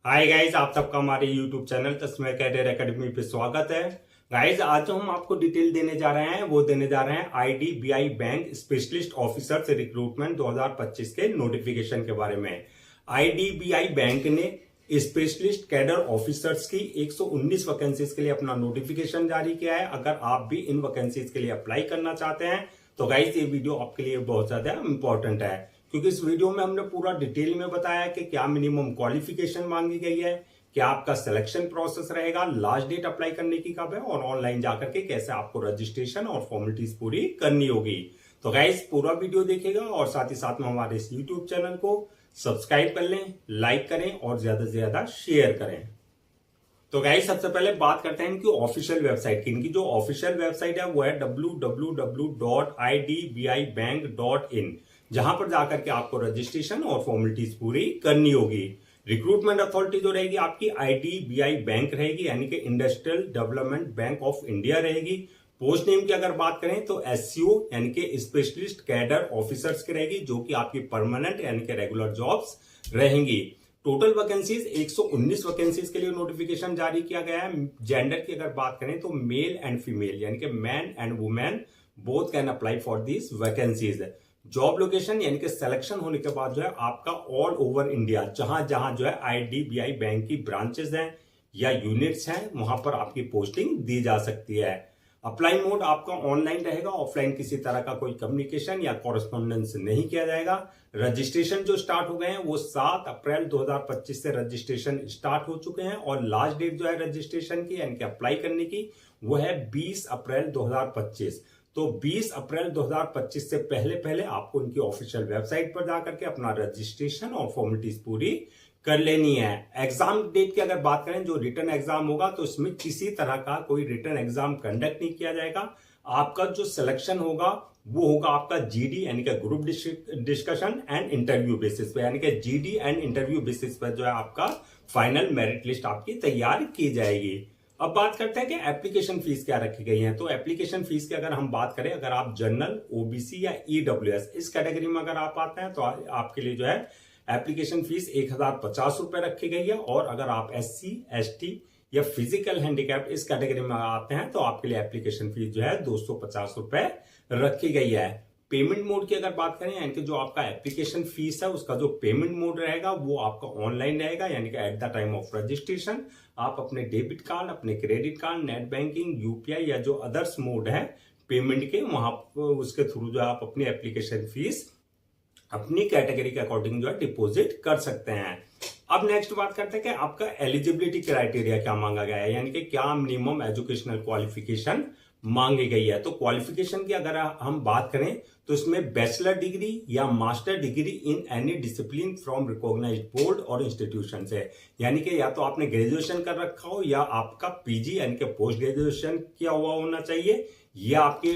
Hi guys, आप सबका हमारे यूट्यूब चैनल तस्मै कैरियर एकेडमी पे स्वागत है। गाइज, आज जो हम आपको डिटेल देने जा रहे हैं वो देने जा रहे हैं आईडीबीआई बैंक स्पेशलिस्ट ऑफिसर से रिक्रूटमेंट 2025 के नोटिफिकेशन के बारे में। आईडीबीआई बैंक ने स्पेशलिस्ट कैडर ऑफिसर्स की 119 वैकेंसीज के लिए अपना नोटिफिकेशन जारी किया है। अगर आप भी इन वैकेंसीज के लिए अप्लाई करना चाहते हैं तो गाइज ये वीडियो आपके लिए बहुत ज्यादा इंपॉर्टेंट है, क्योंकि इस वीडियो में हमने पूरा डिटेल में बताया कि क्या मिनिमम क्वालिफिकेशन मांगी गई है, क्या आपका सिलेक्शन प्रोसेस रहेगा, लास्ट डेट अप्लाई करने की कब है और ऑनलाइन जाकर के कैसे आपको रजिस्ट्रेशन और फॉर्मेलिटीज पूरी करनी होगी। तो गाइस पूरा वीडियो देखिएगा और साथ ही साथ में हमारे इस यूट्यूब चैनल को सब्सक्राइब कर लें, लाइक करें और ज्यादा से ज्यादा शेयर करें। तो गाइस सबसे पहले बात करते हैं इनकी ऑफिशियल वेबसाइट की। इनकी जो ऑफिशियल वेबसाइट है वो है www.idbibank.in, जहां पर जाकर के आपको रजिस्ट्रेशन और फॉर्मेलिटीज पूरी करनी होगी। रिक्रूटमेंट अथॉरिटी जो रहेगी आपकी आईडीबीआई बैंक रहेगी, यानी कि industrial development bank of India रहेगी। पोस्ट नेम की अगर बात करें तो एससीओ यानी कि स्पेशलिस्ट कैडर ऑफिसर्स की रहेगी, जो कि आपकी परमानेंट यानी कि रेगुलर जॉब्स रहेंगी। टोटल वैकेंसीज 119 वैकेंसीज के लिए नोटिफिकेशन जारी किया गया है। जेंडर की अगर बात करें तो मेल एंड फीमेल यानी कि man and women both can apply for this vacancies. Job location यानी कि सिलेक्शन होने के बाद जो है आपका ऑल ओवर इंडिया जहां जहां जो है आईडीबीआई बैंक की ब्रांचेस हैं या यूनिट्स हैं वहां पर आपकी पोस्टिंग दी जा सकती है। अप्लाई मोड आपका ऑनलाइन रहेगा, ऑफलाइन किसी तरह का कोई कम्युनिकेशन या कॉरेस्पॉन्डेंस नहीं किया जाएगा। रजिस्ट्रेशन जो स्टार्ट हो गए हैं वो 7 अप्रैल 2025 से रजिस्ट्रेशन स्टार्ट हो चुके हैं और लास्ट डेट जो है रजिस्ट्रेशन की यानी कि अप्लाई करने की वो है 20 अप्रैल 2025। तो 20 अप्रैल 2025 से पहले पहले आपको इनकी ऑफिशियल वेबसाइट पर जाकर के अपना रजिस्ट्रेशन और फॉर्मेलिटीज पूरी कर लेनी है। एग्जाम डेट की अगर बात करें, जो रिटर्न एग्जाम होगा तो इसमें किसी तरह का कोई रिटर्न एग्जाम कंडक्ट नहीं किया जाएगा। आपका जो सिलेक्शन होगा वो होगा आपका जीडी यानी कि group discussion and interview basis पे, यानी कि जीडी एंड इंटरव्यू बेसिस पर जो है आपका फाइनल मेरिट लिस्ट आपकी तैयार की जाएगी। अब बात करते हैं कि एप्लीकेशन फीस क्या रखी गई है। तो एप्लीकेशन फीस की अगर हम बात करें, अगर आप जनरल, ओबीसी या ईडब्ल्यूएस इस कैटेगरी में अगर आप आते हैं तो आपके लिए जो है एप्लीकेशन फीस 1050 रुपए रखी गई है, और अगर आप एससी, एसटी या फिजिकल हैंडीकैप इस कैटेगरी में आते हैं तो आपके लिए एप्लीकेशन फीस जो है 250 रुपए रखी गई है। पेमेंट मोड की अगर बात करें, यानी कि जो आपका एप्लीकेशन फीस है उसका जो पेमेंट मोड रहेगा वो आपका ऑनलाइन रहेगा, यानी कि at the time of registration आप अपने डेबिट कार्ड, अपने credit card, net banking, UPI या जो अदर्स मोड है पेमेंट के, वहां उसके थ्रू जो है आप अपनी एप्लीकेशन फीस अपनी कैटेगरी के अकॉर्डिंग जो है डिपॉजिट कर सकते हैं। अब नेक्स्ट बात करते हैं कि आपका एलिजिबिलिटी क्राइटेरिया क्या मांगा गया है, यानी कि क्या मिनिमम एजुकेशनल क्वालिफिकेशन मांगी गई है। तो क्वालिफिकेशन की अगर हम बात करें तो इसमें बैचलर डिग्री या master degree in any discipline from recognised board और इंस्टीट्यूशन है, यानी कि या तो आपने ग्रेजुएशन कर रखा हो या आपका पीजी यानी कि पोस्ट ग्रेजुएशन किया हुआ होना चाहिए। यह आपकी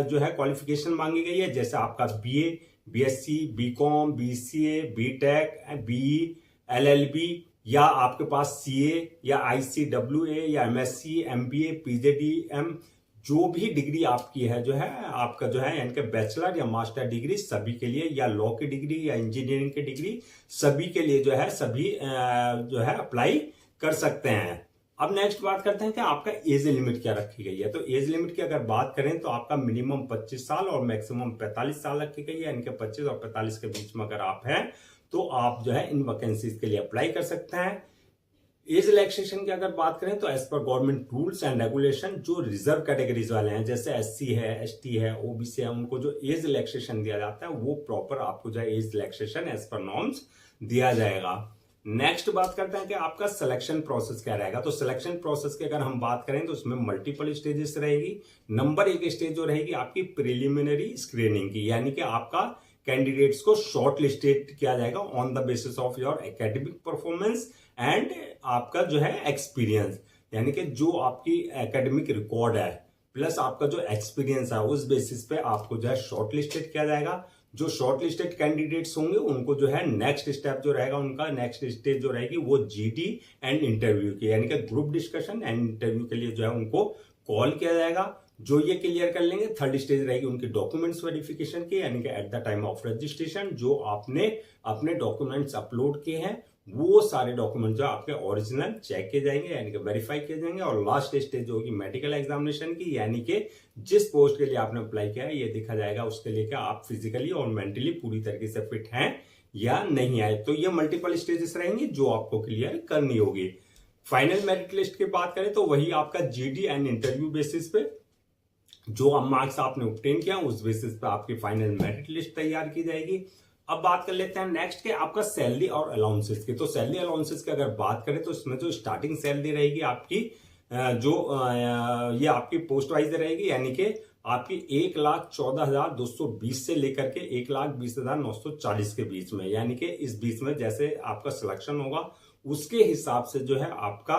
जो है क्वालिफिकेशन मांगी गई है, जैसे आपका BA, BSc, BCom, BCA, BTech, BE, LLB या आपके पास सीए या आईसीडब्ल्यूए या एमएससी, एमबीए, पीजीडीएम जो भी डिग्री आपकी है जो है आपका जो है यानी कि बैचलर या मास्टर डिग्री सभी के लिए, या लॉ की डिग्री या इंजीनियरिंग की डिग्री सभी के लिए जो है सभी जो है अप्लाई कर सकते हैं। अब नेक्स्ट बात करते हैं कि आपका एज लिमिट क्या रखी गई है। तो एज लिमिट की अगर बात करें तो आपका मिनिमम 25 साल और मैक्सिमम 45 साल रखी गई है, यानी कि 25 और 45 के बीच में अगर आप हैं तो आप जो है इन वैकेंसीज के लिए अप्लाई कर सकते हैं। एज रिलैक्सेशन की अगर बात करें तो एज पर गवर्नमेंट रूल्स एंड रेगुलेशन जो रिजर्व कैटेगरीज वाले हैं जैसे एससी है, एसटी है, ओबीसी है, उनको जो एज रिलैक्सेशन दिया जाता है वो प्रॉपर आपको जो है एज रिलैक्सेशन एज पर नॉर्म्स दिया जाएगा। नेक्स्ट बात करते हैं कि आपका सिलेक्शन प्रोसेस क्या रहेगा। तो सिलेक्शन प्रोसेस की अगर हम बात करें तो उसमें मल्टीपल स्टेजेस रहेगी। नंबर एक स्टेज जो रहेगी आपकी प्रिलिमिनरी स्क्रीनिंग की, यानी कि आपका कैंडिडेट्स को शॉर्ट लिस्टेड किया जाएगा on the basis of your academic performance and आपका जो है एक्सपीरियंस, यानी कि जो आपकी एकेडमिक रिकॉर्ड है प्लस आपका जो एक्सपीरियंस है उस बेसिस पे आपको जो है शॉर्ट लिस्टेड किया जाएगा। जो शॉर्ट लिस्टेड कैंडिडेट्स होंगे उनको जो है नेक्स्ट स्टेप जो रहेगा, उनका नेक्स्ट स्टेज जो रहेगी वो जीडी एंड इंटरव्यू की, यानी कि ग्रुप डिस्कशन एंड इंटरव्यू के लिए जो है उनको कॉल किया जाएगा। जो ये क्लियर कर लेंगे, थर्ड स्टेज रहेगी उनकी डॉक्यूमेंट्स वेरिफिकेशन की, यानी कि at the time of registration जो आपने अपने डॉक्यूमेंट्स अपलोड किए हैं वो सारे डॉक्यूमेंट जो आपके ओरिजिनल चेक किए जाएंगे, यानी कि वेरीफाई किए जाएंगे। और लास्ट स्टेज होगी मेडिकल एग्जामिनेशन की, यानी कि जिस पोस्ट के लिए आपने अप्लाई किया है ये देखा जाएगा उसके लिए कि आप फिजिकली और मेंटली पूरी तरीके से फिट हैं या नहीं आए। तो ये मल्टीपल स्टेजेस रहेंगी जो आपको क्लियर करनी होगी। फाइनल मेरिट लिस्ट की बात करें तो वही आपका जीडी एंड इंटरव्यू बेसिस पे जो मार्क्स आपने ऑब्टेन किया उस बेसिस पे आपकी फाइनल मेरिट लिस्ट तैयार की जाएगी। अब बात कर लेते हैं नेक्स्ट के आपका सैलरी और अलाउंसेस की। तो सैलरी अलाउंसेस की अगर बात करें तो इसमें जो स्टार्टिंग सैलरी रहेगी आपकी ये आपकी पोस्ट वाइज रहेगी, यानी कि आपकी 1,14,220 से लेकर के 1,20,940 के बीच में, यानी कि इस बीच में जैसे आपका सिलेक्शन होगा उसके हिसाब से जो है आपका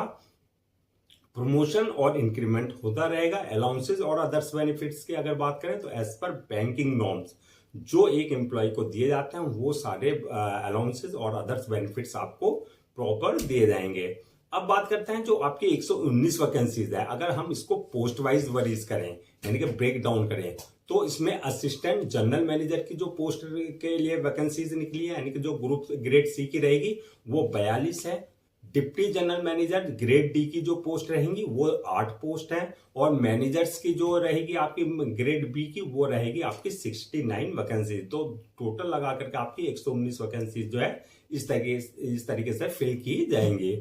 प्रमोशन और इंक्रीमेंट होता रहेगा। अलाउंसेस और अदर्स बेनिफिट्स की अगर बात करें तो एज पर बैंकिंग नॉर्म्स जो एक एम्प्लॉय को दिए जाते हैं वो सारे अलाउंसेस और अदर्स बेनिफिट्स आपको प्रॉपर दिए जाएंगे। अब बात करते हैं जो आपकी 119 वैकेंसीज है, अगर हम इसको पोस्ट वाइज वरीज करें यानी कि ब्रेक डाउन करें तो इसमें असिस्टेंट जनरल मैनेजर की जो पोस्ट के लिए वैकेंसीज निकली है यानी कि जो ग्रुप ग्रेड सी की रहेगी वो 42 है। Deputy general manager grade D की जो पोस्ट रहेंगी वो 8 पोस्ट है, और मैनेजर्स की जो रहेगी आपकी ग्रेड बी की वो रहेगी आपकी 69 वैकेंसी। तो टोटल लगा करके आपकी 119 वैकेंसी जो है इस तरीके से फिल की जाएंगी।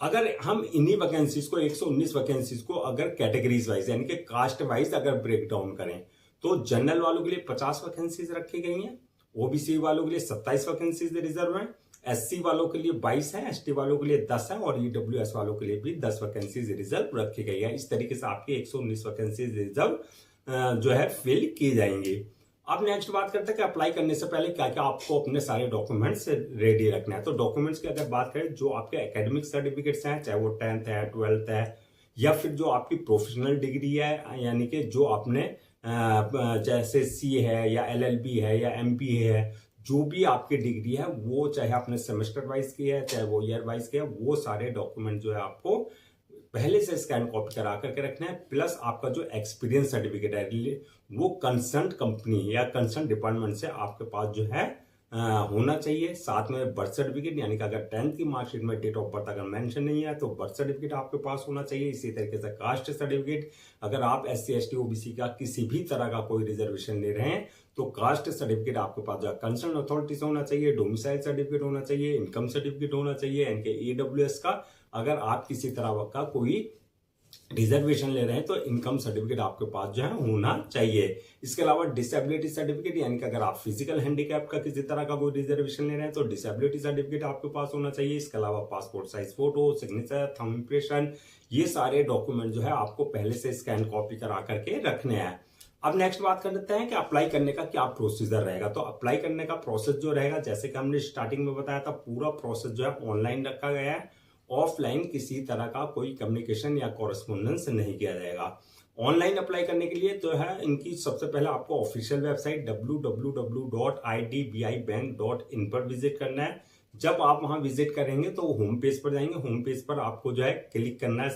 अगर हम इन्हीं वैकेंसीज को 119 वैकेंसीज को अगर कैटेगरीज वाइज यानी कि कास्ट वाइज अगर ब्रेक डाउन करें तो जनरल वालों के लिए 50 वैकेंसीज रखी गई हैं, ओबीसी वालों के लिए 27 वैकेंसीज रिजर्व है, एससी वालों के लिए 22 है, एसटी वालों के लिए 10 है, और ईडब्ल्यूएस वालों के लिए भी 10 वैकेंसीज रिजर्व रखी गई है। इस तरीके से आपकी 119 वैकेंसीज रिजर्व जो है फिल की जाएंगी। अब नेक्स्ट बात करते हैं कि अप्लाई करने से पहले क्या क्या आपको अपने सारे डॉक्यूमेंट्स रेडी रखना है। तो डॉक्यूमेंट्स की अगर बात करें जो आपके एकेडमिक सर्टिफिकेट्स हैं, चाहे वो 10th है, 12th है, या फिर जो आपकी प्रोफेशनल डिग्री है यानी कि जो आपने जैसे सी है या एलएलबी है या एमबीए है, जो भी आपकी डिग्री है वो चाहे आपने सेमेस्टर वाइज की है चाहे वो ईयर वाइज की है, वो सारे डॉक्यूमेंट जो है आपको पहले से स्कैन कॉपी करा करके रखना है। प्लस आपका जो एक्सपीरियंस सर्टिफिकेट है वो कंसर्न कंपनी या कंसर्न डिपार्टमेंट से आपके पास जो है होना चाहिए। साथ में बर्थ सर्टिफिकेट, यानी कि अगर 10th की मार्कशीट में डेट ऑफ बर्थ अगर मेंशन नहीं है तो बर्थ सर्टिफिकेट आपके पास होना चाहिए। इसी तरीके से कास्ट सर्टिफिकेट, अगर आप SC ST OBC का किसी भी तरह का कोई रिजर्वेशन ले रहे हैं तो कास्ट सर्टिफिकेट आपके पास जो कंसर्न अथॉरिटी से होना चाहिए, डोमिसाइल सर्टिफिकेट होना चाहिए, इनकम सर्टिफिकेट होना चाहिए, यानी AWS का अगर आप किसी तरह का कोई रिजर्वेशन ले रहे हैं तो इनकम सर्टिफिकेट आपके पास जो है होना चाहिए। इसके अलावा डिसेबिलिटी सर्टिफिकेट, यानी कि अगर आप फिजिकल हैंडीकैप का किसी तरह का कोई रिजर्वेशन ले रहे हैं तो डिसेबिलिटी सर्टिफिकेट आपके पास होना चाहिए। इसके अलावा passport size photo, signature, thumb impression, ये सारे डॉक्यूमेंट जो है आपको पहले से स्कैन कॉपी करा करके रखने हैं। अब नेक्स्ट बात कर लेते हैं कि अप्लाई करने का क्या प्रोसीजर रहेगा। तो अप्लाई करने का प्रोसेस जो रहेगा, जैसे कि हमने स्टार्टिंग में बताया था, पूरा प्रोसेस जो है ऑनलाइन रखा गया है, ऑफलाइन किसी तरह का कोई कम्युनिकेशन या कॉरेस्पॉन्डेंस नहीं किया जाएगा। ऑनलाइन अप्लाई करने के लिए तो है इनकी सबसे पहले आपको ऑफिशियल वेबसाइट www.idbibank.in पर विजिट करना है। जब आप वहां विजिट करेंगे तो होम पेज पर जाएंगे, होम पेज पर आपको जो है क्लिक करना है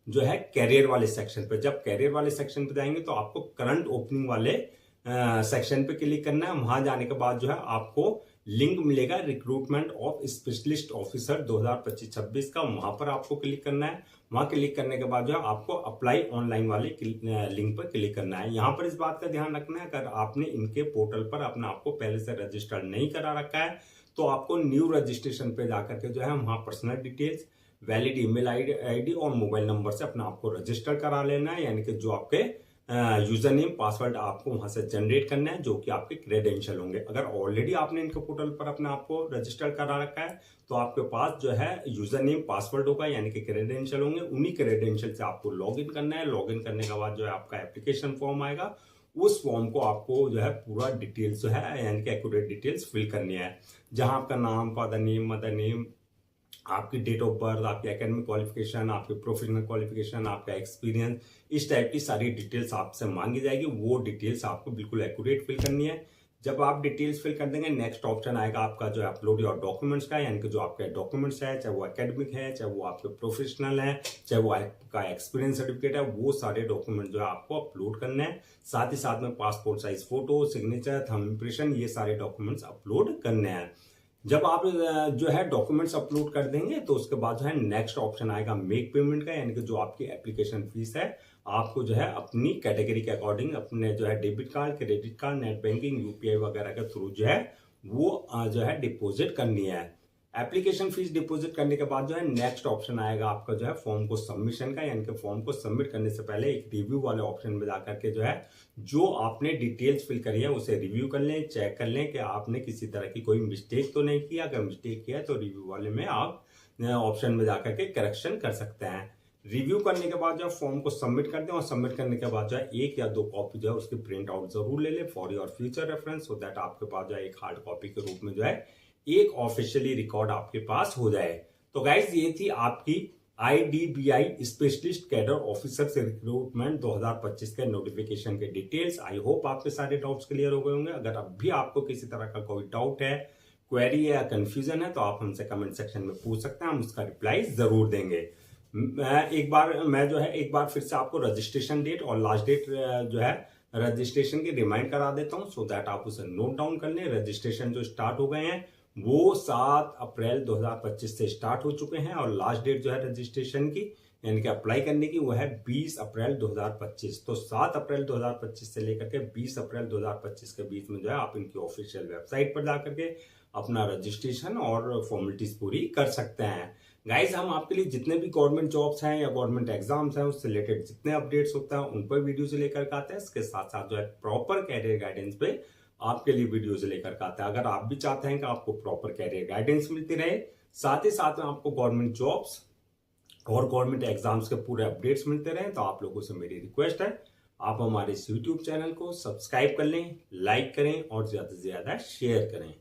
जो है कैरियर वाले सेक्शन पे। जब कैरियर वाले सेक्शन पे जाएंगे तो आपको करंट ओपनिंग वाले सेक्शन पे क्लिक करना है। वहां जाने के बाद जो है आपको लिंक मिलेगा रिक्रूटमेंट ऑफ स्पेशलिस्ट ऑफिसर 2025-26 का, वहां पर आपको क्लिक करना है। वहां क्लिक करने के बाद जो है आपको अप्लाई ऑनलाइन वाले लिंक पर क्लिक करना है। यहाँ पर इस बात का ध्यान रखना है, अगर आपने इनके पोर्टल पर अपना आपको पहले से रजिस्टर्ड नहीं करा रखा है तो आपको न्यू रजिस्ट्रेशन पे जाकर के जो है वहां personal details, valid email ID और मोबाइल नंबर से अपना आपको रजिस्टर करा लेना है, यानी कि जो आपके यूजर नेम पासवर्ड आपको वहां से जनरेट करना है जो कि आपके क्रेडेंशियल होंगे। अगर ऑलरेडी आपने इनके पोर्टल पर अपने आपको रजिस्टर करा रखा है तो आपके पास जो है यूजर नेम पासवर्ड होगा, यानी कि क्रेडेंशियल होंगे। उन्हीं क्रेडेंशियल से आपको लॉगिन करना है। लॉगिन करने के बाद जो है आपका एप्लीकेशन फॉर्म आएगा, उस फॉर्म को आपको जो है पूरा डिटेल्स जो है यानी कि एक्यूरेट डिटेल्स फिल करनी है, जहां आपका नाम, फादर नेम, मदर नेम, आपकी डेट ऑफ बर्थ, आपकी एकेडमिक क्वालिफिकेशन, आपकी प्रोफेशनल क्वालिफिकेशन, आपका एक्सपीरियंस, इस टाइप की सारी डिटेल्स आपसे मांगी जाएगी। वो डिटेल्स आपको बिल्कुल एक्यूरेट फिल करनी है। जब आप डिटेल्स फिल कर देंगे नेक्स्ट ऑप्शन आएगा आपका जो है अपलोड योर डॉक्यूमेंट्स का, यानी कि जो आपके डॉक्यूमेंट्स है, चाहे वो एकेडमिक है, चाहे वो आपके प्रोफेशनल है, चाहे वो आपका एक्सपीरियंस सर्टिफिकेट है, वो सारे डॉक्यूमेंट जो है आपको अपलोड करने हैं। साथ ही साथ में passport size photo, signature, thumb impression, ये सारे डॉक्यूमेंट्स अपलोड करने हैं। जब आप जो है डॉक्यूमेंट्स अपलोड कर देंगे तो उसके बाद जो है नेक्स्ट ऑप्शन आएगा मेक पेमेंट का, यानी कि जो आपकी एप्लीकेशन फीस है आपको जो है अपनी कैटेगरी के अकॉर्डिंग अपने जो है debit card, credit card, net banking, UPI वगैरह के थ्रू जो है वो जो है डिपॉजिट करनी है। एप्लीकेशन फीस डिपॉजिट करने के बाद जो है नेक्स्ट ऑप्शन आएगा आपका जो है फॉर्म को सबमिशन का, यानी कि फॉर्म को सबमिट करने से पहले एक रिव्यू वाले ऑप्शन में जाकर के जो है जो आपने डिटेल्स फिल करी है उसे रिव्यू कर लें, चेक कर लें कि आपने किसी तरह की कोई मिस्टेक तो नहीं किया। अगर मिस्टेक किया है तो रिव्यू वाले में आप ऑप्शन में जाकर के करेक्शन कर सकते हैं। रिव्यू करने के बाद जो फॉर्म को सबमिट कर दें और सबमिट करने के बाद जो है 1 या 2 कॉपी जो है उसकी प्रिंट आउट जरूर ले लें for your future reference, so that आपके पास जो है एक हार्ड कॉपी के रूप में जो है एक ऑफिशियली रिकॉर्ड आपके पास हो जाए। तो गाइज ये थी आपकी IDBI स्पेशलिस्ट कैडर ऑफिसर से रिक्रूटमेंट 2025 के नोटिफिकेशन के डिटेल्स। आई होप आपके सारे डाउट्स क्लियर हो गए होंगे। अगर अब भी आपको किसी तरह का कोई डाउट है, क्वेरी है या कंफ्यूजन है तो आप हमसे कमेंट सेक्शन में पूछ सकते हैं, हम उसका रिप्लाई जरूर देंगे। मैं जो है एक बार फिर से आपको रजिस्ट्रेशन डेट और लास्ट डेट जो है रजिस्ट्रेशन की रिमाइंड करा देता हूं, सो दैट आप उसे नोट डाउन कर लें। रजिस्ट्रेशन जो स्टार्ट हो गए हैं वो 7 अप्रैल 2025 से स्टार्ट हो चुके हैं और लास्ट डेट जो है रजिस्ट्रेशन की यानी कि अप्लाई करने की वो है 20 अप्रैल 2025। तो 7 अप्रैल 2025 से लेकर के 20 अप्रैल 2025 के बीच में जो है आप इनकी ऑफिशियल वेबसाइट पर जाकर के अपना रजिस्ट्रेशन और फॉर्मेलिटीज पूरी कर सकते हैं। गाइज हम आपके लिए जितने भी गवर्नमेंट जॉब्स हैं या गवर्नमेंट एग्जाम्स हैं उससे रिलेटेड जितने अपडेट्स होते हैं उन पर वीडियोज लेकर आते हैं। इसके साथ साथ जो है प्रॉपर कैरियर गाइडेंस पे आपके लिए वीडियोज लेकर आते हैं। अगर आप भी चाहते हैं कि आपको प्रॉपर कैरियर गाइडेंस मिलती रहे, साथ ही साथ में आपको गवर्नमेंट जॉब्स और गवर्नमेंट एग्जाम्स के पूरे अपडेट्स मिलते रहे, तो आप लोगों से मेरी रिक्वेस्ट है आप हमारे इस यूट्यूब चैनल को सब्सक्राइब कर लें, लाइक करें और ज्यादा से ज्यादा शेयर करें।